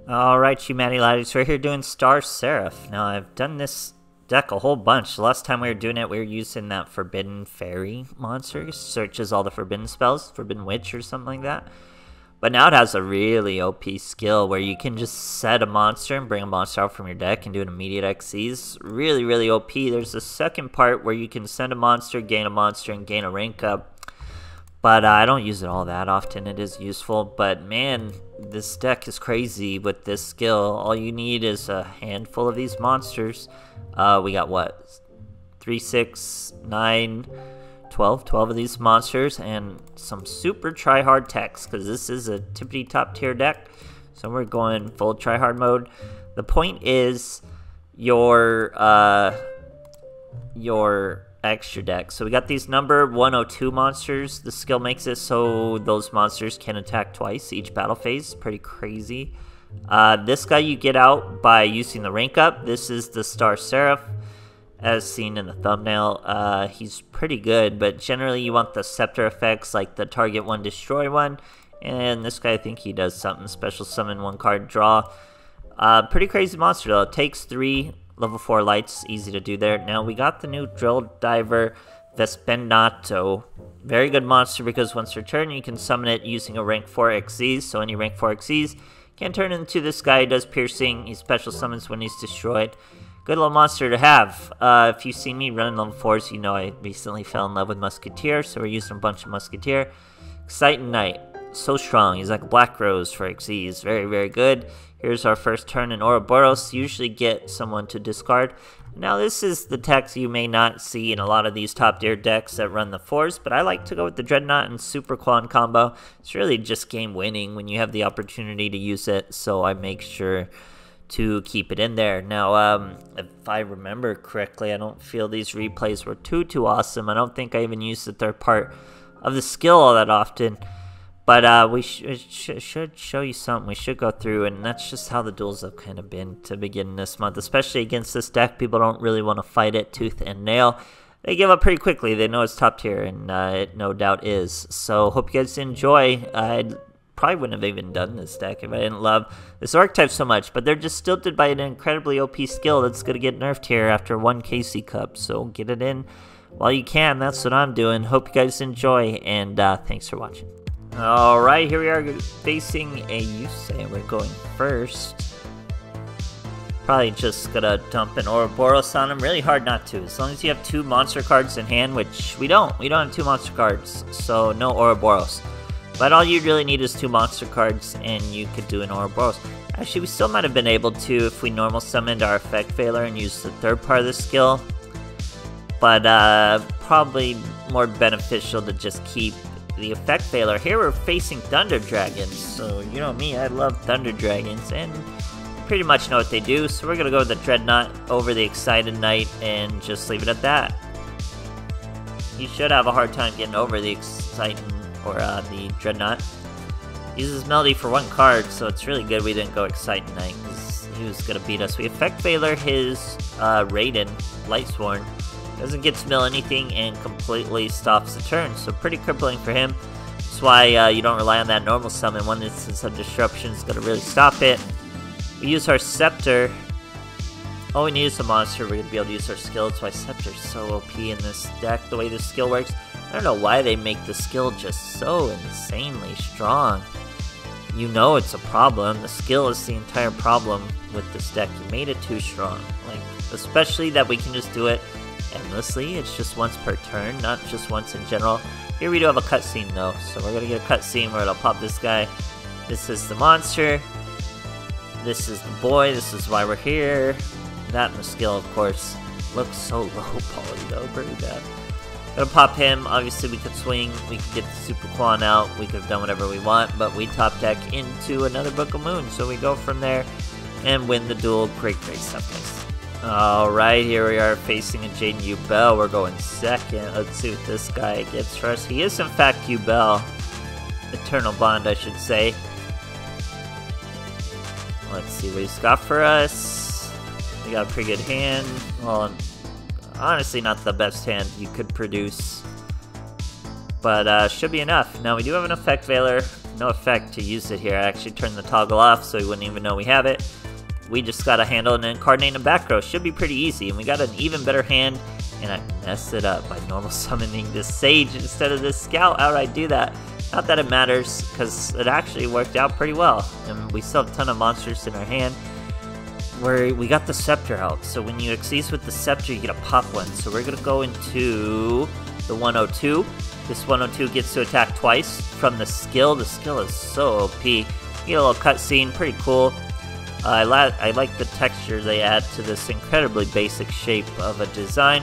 Alright, humanity laddies, we're here doing Star Seraph. Now, I've done this deck a whole bunch. The last time we were doing it, we were using that Forbidden Fairy monster. Searches all the forbidden spells, Forbidden Witch or something like that. But now it has a really OP skill where you can just set a monster and bring a monster out from your deck and do an immediate XCs. Really, really OP. There's a second part where you can send a monster, and gain a rank up. But I don't use it all that often. It is useful, but man, this deck is crazy with this skill. All you need is a handful of these monsters. We got what? 3, 6, 9, 12 of these monsters, and some super try-hard techs, because this is a tippity top tier deck. So we're going full try-hard mode. The point is your extra deck. So we got these number 102 monsters. The skill makes it so those monsters can attack twice each battle phase. Pretty crazy. This guy you get out by using the rank up. This is the Star Seraph, as seen in the thumbnail. He's pretty good, but generally you want the scepter effects, like the target one, destroy one. And this guy, I think he does something special, summon one card, draw. Pretty crazy monster though. It takes 3 level 4 lights, easy to do there. Now we got the new Drill Diver Vespenato. Very good monster because once per turn you can summon it using a rank 4 XCs. So any rank 4 XCs can turn into this guy. He does piercing. He special summons when he's destroyed. Good little monster to have. If you see me running level 4s, you know I recently fell in love with Musketeer, so we're using a bunch of Musketeer. Exciting Knight. So strong. He's like a Black Rose for XCs. Very, very good. Here's our first turn in Ouroboros. Usually get someone to discard. Now this is the text you may not see in a lot of these top tier decks that run the 4s, but I like to go with the Dreadnought and Super Quan combo. It's really just game winning when you have the opportunity to use it, so I make sure to keep it in there. Now, if I remember correctly, I don't feel these replays were too awesome. I don't think I even used the third part of the skill all that often. But we should show you something. We should go through, and that's just how the duels have kind of been to begin this month. Especially against this deck, people don't really want to fight it tooth and nail. They give up pretty quickly. They know it's top tier, and it no doubt is. So hope you guys enjoy. I probably wouldn't have even done this deck if I didn't love this archetype so much. But they're just stilted by an incredibly OP skill that's going to get nerfed here after 1 KC Cup. So get it in while you can. That's what I'm doing. Hope you guys enjoy, and thanks for watching. Alright, here we are facing a Yusei. We're going first. Probably just gonna dump an Ouroboros on him. Really hard not to. As long as you have 2 monster cards in hand, which we don't. We don't have 2 monster cards, so no Ouroboros. But all you really need is 2 monster cards, and you could do an Ouroboros. Actually, we still might have been able to if we normal summoned our Effect Veiler and used the third part of the skill. But probably more beneficial to just keep the Effect Veiler. Here we're facing Thunder Dragons, so you know me, I love Thunder Dragons, and pretty much know what they do, so we're gonna go with the Dreadnought over the Excited Knight and just leave it at that. He should have a hard time getting over the Excited, or the Dreadnought. Uses Melody for 1 card, so it's really good we didn't go Excited Knight, because he was gonna beat us. We Effect Veiler his Raiden, Lightsworn. Doesn't get to mill anything and completely stops the turn, so pretty crippling for him. That's why you don't rely on that normal summon. 1 instance of disruption is going to really stop it. We use our Scepter. All we need is a monster. We're going to be able to use our skill. That's why Scepter's so OP in this deck, the way this skill works. I don't know why they make the skill just so insanely strong. You know it's a problem. The skill is the entire problem with this deck. You made it too strong. Like, especially that we can just do it endlessly. It's just once per turn, not just once in general. Here we do have a cutscene though, so we're gonna get a cutscene where it'll pop this guy. This is the monster. This is the boy. This is why we're here. That and the skill, of course. Looks so low poly though, pretty bad. Gonna pop him. Obviously we could swing. We could get the Super Quan out. We could have done whatever we want, but we top deck into another Book of Moon, so we go from there and win the duel. Great stuff, guys. Alright, here we are facing a Jaden Ubel. We're going second. Let's see what this guy gets for us. He is in fact Ubel. Eternal Bond, I should say. Let's see what he's got for us. We got a pretty good hand. Well, honestly not the best hand you could produce. But should be enough. Now we do have an Effect Veiler. no effect to use it here. I actually turned the toggle off so we wouldn't even know we have it. We just gotta handle an incarnate and back row. Should be pretty easy, and we got an even better hand, and I messed it up by normal summoning this Sage instead of this Scout. How did I do that? Not that it matters, because it actually worked out pretty well, and we still have a ton of monsters in our hand. We got the Scepter out, so when you Xyz with the Scepter, you get a pop one. So we're gonna go into the 102. This 102 gets to attack twice from the skill. The skill is so OP. You get a little cutscene, pretty cool. I like the texture they add to this incredibly basic shape of a design,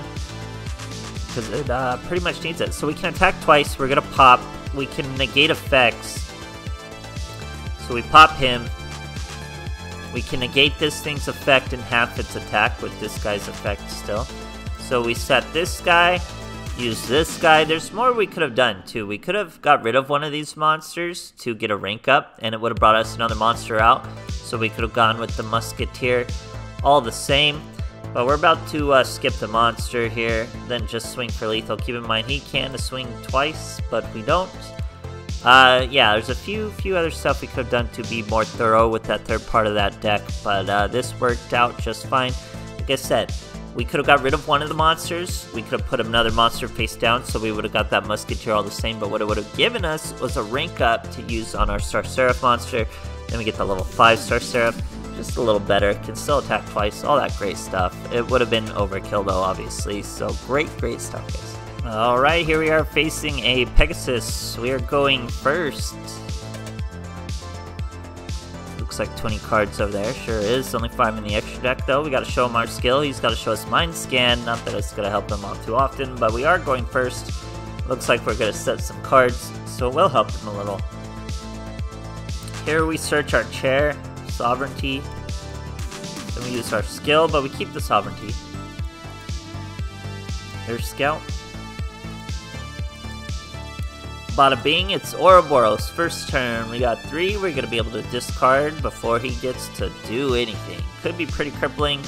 because it pretty much needs it. So we can attack twice, we're gonna pop, we can negate effects. So we pop him, we can negate this thing's effect in half its attack with this guy's effect still. So we set this guy, use this guy. There's more we could have done too. We could have got rid of one of these monsters to get a rank up, and it would have brought us another monster out. So we could have gone with the Musketeer, all the same. But we're about to skip the monster here, then just swing for lethal. Keep in mind he can swing twice, but we don't. Yeah, there's a few other stuff we could have done to be more thorough with that third part of that deck, but this worked out just fine. Like I said, we could have got rid of one of the monsters, we could have put another monster face down, so we would have got that Musketeer all the same, but what it would have given us was a rank up to use on our Star Seraph monster. Then we get the level 5 Star Seraph, just a little better, can still attack twice, all that great stuff. It would have been overkill though, obviously, so great stuff, guys. Alright, here we are facing a Pegasus. We are going first. Looks like 20 cards over there, sure is. Only 5 in the extra deck though. We gotta show him our skill, he's gotta show us Mind Scan. Not that it's gonna help him out too often, but we are going first. Looks like we're gonna set some cards, so it will help him a little. Here we search our chair, sovereignty. Then we use our skill, but we keep the sovereignty. There's Scout. Bada bing, it's Ouroboros. First turn, we got 3. We're gonna be able to discard before he gets to do anything. Could be pretty crippling.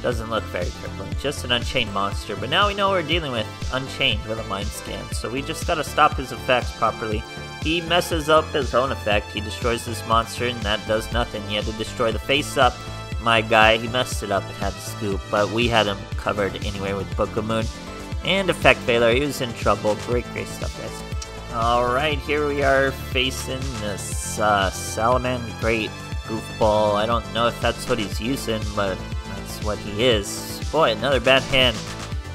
Doesn't look very crippling. Just an Unchained monster. But now we know what we're dealing with. Unchained with a Mind Scan. So we just gotta stop his effects properly. He messes up his own effect. He destroys this monster and that does nothing. He had to destroy the face up. My guy, he messed it up and had to scoop. But we had him covered anyway with Book of Moon. And Effect Failure. He was in trouble. Great stuff, guys. Alright, here we are facing this Salamander Great Goofball. I don't know if that's what he's using, but that's what he is. Boy, another bad hand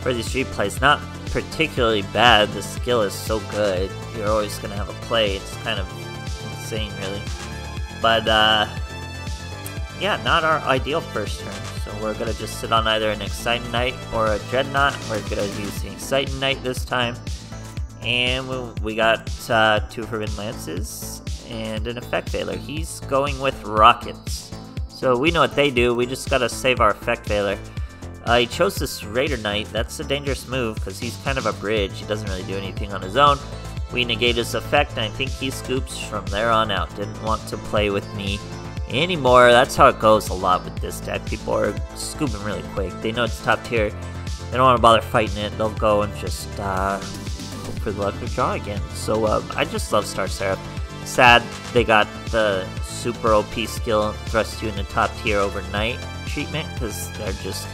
for these replays. Not particularly bad, the skill is so good. You're always going to have a play. It's kind of insane, really. But, yeah, not our ideal first turn. So we're going to just sit on either an Exciting Knight or a Dreadnought. We're going to use the Exciting Knight this time. And we got 2 Forbidden Lances and an Effect Failure. He's going with Rockets. So we know what they do, we just gotta save our Effect Failure. He chose this Raider Knight. That's a dangerous move because he's kind of a bridge. He doesn't really do anything on his own. We negate his effect and I think he scoops from there on out. Didn't want to play with me anymore. That's how it goes a lot with this deck. People are scooping really quick. They know it's top tier. They don't want to bother fighting it. They'll go and just hope for the luck of draw again. So I just love Star Seraph. Sad they got the super OP skill thrust you into top tier overnight treatment because they're just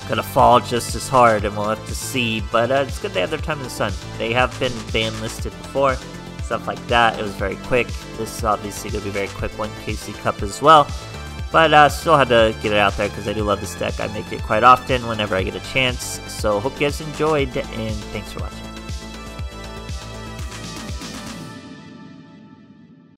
gonna fall just as hard and we'll have to see. But it's good they have their time in the sun. They have been ban listed before, stuff like that. It was very quick. This is obviously gonna be very quick one KC Cup as well. But still had to get it out there because I do love this deck. I make it quite often whenever I get a chance. So hope you guys enjoyed and thanks for watching.